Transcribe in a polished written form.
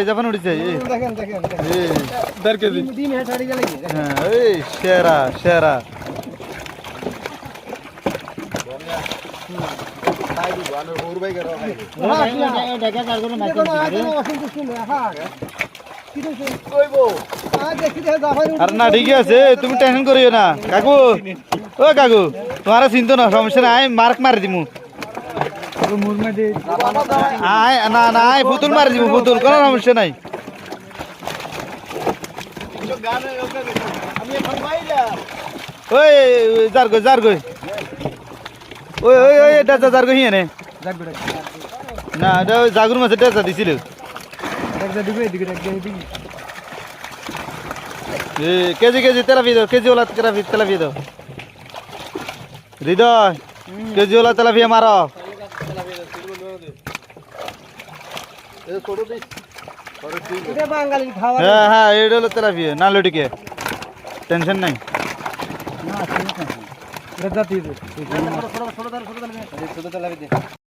Japan উঠেছে দেখেন দেখেন এই 1.5 কেজি ডিম হেড হাড়ি গেলে হ্যাঁ এই সেরা সেরা আর না ঠিকই আছে তুমি টেনশন করিও না কাকু ও কাকু তোমার চিন্তা না সমস্যা নাই মার্ক মারি দিমু আয় না না আয় পুতুল মারি দিমু পুতুল কোনো সমস্যা নাই ওই যার গই ওই ওই ওই এটা যার গই হিয়ানে না এটা ওই জাগুর মাছ এটা দিছিল কেজি কেজি তেলাপি দাও কেজি ওলা তেলাপি দাও হৃদয় কেজি ওলা তেলাপি মারো হ্যাঁ হ্যাঁ এটা হলো তেলাপি না লটিকে টেনশন নাই না